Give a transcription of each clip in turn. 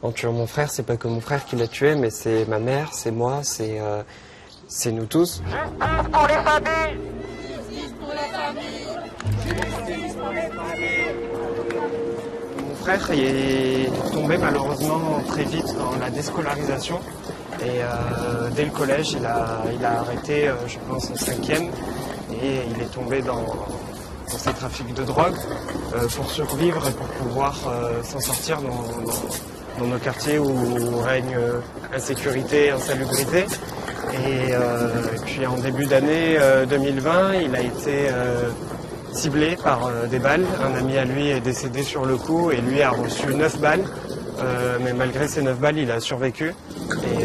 En tuant mon frère, c'est pas que mon frère qui l'a tué, mais c'est ma mère, c'est moi, c'est nous tous. Justice pour les familles! Justice pour les familles! Justice pour les familles! Mon frère est tombé malheureusement très vite dans la déscolarisation. Et dès le collège, il a arrêté, je pense, en 5e. Et il est tombé dans ces trafics de drogue pour survivre et pour pouvoir s'en sortir dans nos quartiers où règne insécurité, insalubrité. Et puis en début d'année 2020, il a été ciblé par des balles. Un ami à lui est décédé sur le coup et lui a reçu 9 balles. Mais malgré ces 9 balles, il a survécu. Et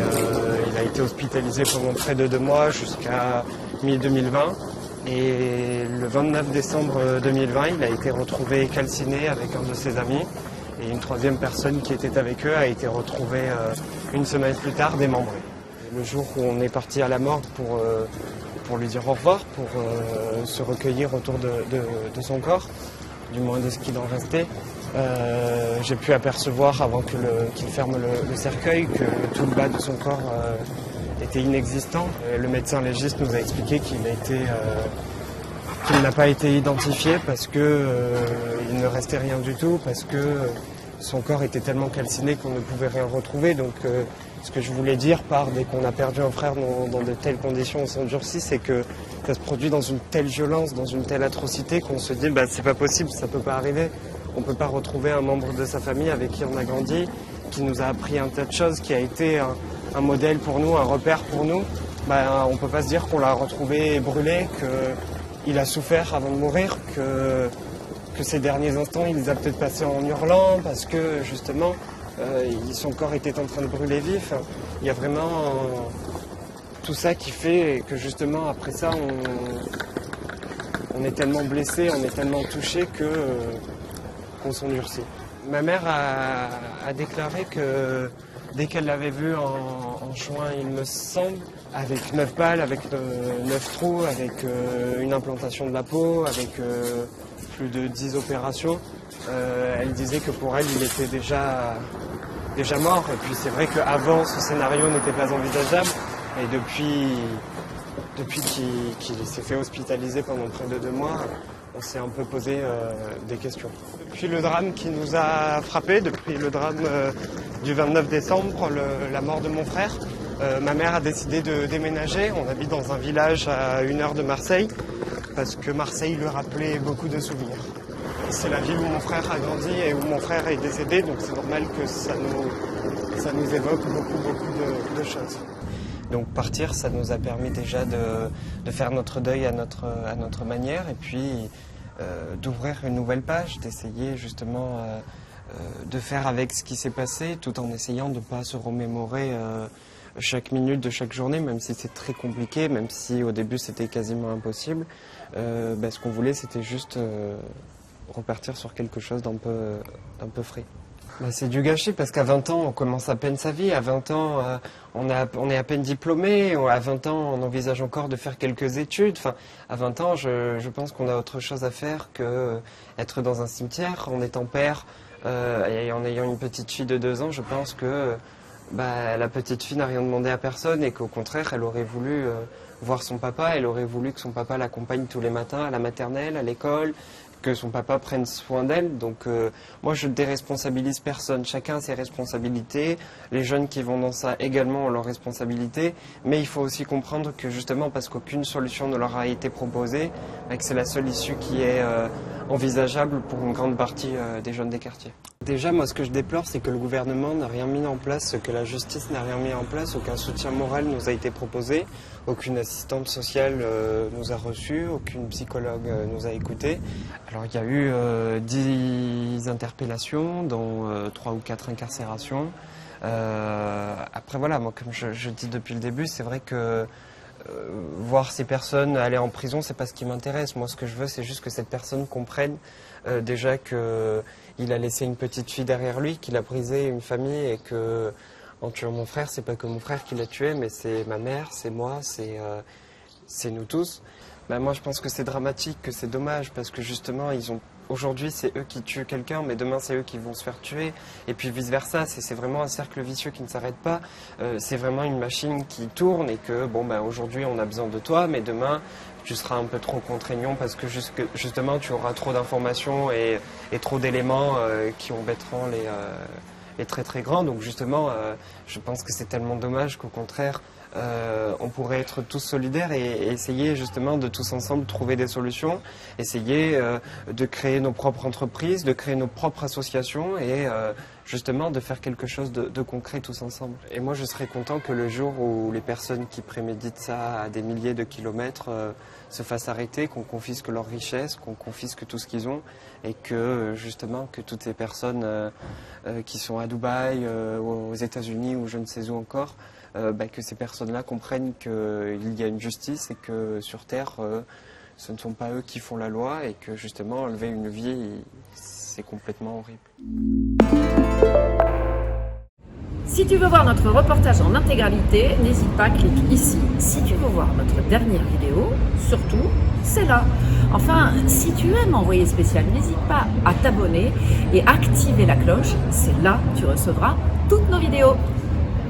il a été hospitalisé pendant près de 2 mois jusqu'à mi-2020. Et le 29 décembre 2020, il a été retrouvé calciné avec un de ses amis. Et une troisième personne qui était avec eux a été retrouvée une semaine plus tard démembrée. Le jour où on est parti à la morgue pour lui dire au revoir, pour se recueillir autour de son corps, du moins de ce qu'il en restait, j'ai pu apercevoir avant qu'il ferme le cercueil que tout le bas de son corps était inexistant. Le médecin légiste nous a expliqué qu'il n'a pas été identifié parce que il ne restait rien du tout, parce que son corps était tellement calciné qu'on ne pouvait rien retrouver. Donc ce que je voulais dire dès qu'on a perdu un frère dans de telles conditions, on s'endurcit, c'est que ça se produit dans une telle violence, dans une telle atrocité qu'on se dit c'est pas possible, ça peut pas arriver. On peut pas retrouver un membre de sa famille avec qui on a grandi, qui nous a appris un tas de choses, qui a été un modèle pour nous, un repère pour nous. On peut pas se dire qu'on l'a retrouvé brûlé, qu'il a souffert avant de mourir, que ces derniers instants il les a peut-être passés en hurlant parce que justement son corps était en train de brûler vif. Il y a vraiment tout ça qui fait que justement après ça on est tellement blessé, on est tellement touché qu'on s'endurcit. Ma mère a déclaré que dès qu'elle l'avait vu en juin, il me semble, avec 9 balles, avec 9 trous, avec une implantation de la peau, avec plus de 10 opérations, elle disait que pour elle, il était déjà mort. Et puis c'est vrai qu'avant, ce scénario n'était pas envisageable. Et depuis qu'il s'est fait hospitaliser pendant près de 2 mois, on s'est un peu posé des questions. Depuis le drame qui nous a frappés, depuis le drame du 29 décembre, la mort de mon frère, ma mère a décidé de déménager. On habite dans un village à 1 heure de Marseille, parce que Marseille lui rappelait beaucoup de souvenirs. C'est la ville où mon frère a grandi et où mon frère est décédé, donc c'est normal que ça nous évoque beaucoup de choses. Donc partir, ça nous a permis déjà de faire notre deuil à notre manière et puis d'ouvrir une nouvelle page, d'essayer justement de faire avec ce qui s'est passé tout en essayant de ne pas se remémorer chaque minute de chaque journée, même si c'est très compliqué, même si au début c'était quasiment impossible. Ce qu'on voulait, c'était juste repartir sur quelque chose d'un peu frais. C'est du gâchis parce qu'à 20 ans, on commence à peine sa vie. À 20 ans, on est à peine diplômé. À 20 ans, on envisage encore de faire quelques études. Enfin, à 20 ans, je pense qu'on a autre chose à faire que être dans un cimetière. En étant père et en ayant une petite fille de 2 ans, je pense que la petite fille n'a rien demandé à personne et qu'au contraire, elle aurait voulu voir son papa. Elle aurait voulu que son papa l'accompagne tous les matins à la maternelle, à l'école, que son papa prenne soin d'elle. Donc moi je ne déresponsabilise personne, chacun a ses responsabilités, les jeunes qui vont dans ça également ont leurs responsabilités, mais il faut aussi comprendre que justement parce qu'aucune solution ne leur a été proposée, que c'est la seule issue qui est envisageable pour une grande partie des jeunes des quartiers. Déjà moi ce que je déplore c'est que le gouvernement n'a rien mis en place, que la justice n'a rien mis en place, aucun soutien moral nous a été proposé, aucune assistante sociale nous a reçus, aucune psychologue nous a écoutés. Alors il y a eu 10 interpellations, dont 3 ou 4 incarcérations. Après voilà, moi comme je dis depuis le début, c'est vrai que voir ces personnes aller en prison, c'est pas ce qui m'intéresse. Moi ce que je veux, c'est juste que cette personne comprenne déjà qu'il a laissé une petite fille derrière lui, qu'il a brisé une famille et que en tuant mon frère, c'est pas que mon frère qui l'a tué, mais c'est ma mère, c'est moi, c'est nous tous. Moi je pense que c'est dramatique, que c'est dommage, parce que justement ils ont aujourd'hui c'est eux qui tuent quelqu'un, mais demain c'est eux qui vont se faire tuer, et puis vice versa. C'est vraiment un cercle vicieux qui ne s'arrête pas. C'est vraiment une machine qui tourne, et que bon ben aujourd'hui on a besoin de toi, mais demain tu seras un peu trop contraignant parce que justement tu auras trop d'informations et trop d'éléments qui embêteront les très très grands. Donc justement, je pense que c'est tellement dommage qu'au contraire, on pourrait être tous solidaires et essayer justement de tous ensemble trouver des solutions, essayer de créer nos propres entreprises, de créer nos propres associations et justement de faire quelque chose de concret tous ensemble. Et moi je serais content que le jour où les personnes qui préméditent ça à des milliers de kilomètres se fassent arrêter, qu'on confisque leurs richesses, qu'on confisque tout ce qu'ils ont, et que justement que toutes ces personnes qui sont à Dubaï, aux États-Unis ou je ne sais où encore, que ces personnes-là comprennent qu'il y a une justice et que sur Terre, ce ne sont pas eux qui font la loi, et que justement enlever une vie, c'est complètement horrible. Si tu veux voir notre reportage en intégralité, n'hésite pas, clique ici. Si tu veux voir notre dernière vidéo, surtout, c'est là. Enfin, si tu aimes Envoyé spécial, n'hésite pas à t'abonner et activer la cloche. C'est là que tu recevras toutes nos vidéos.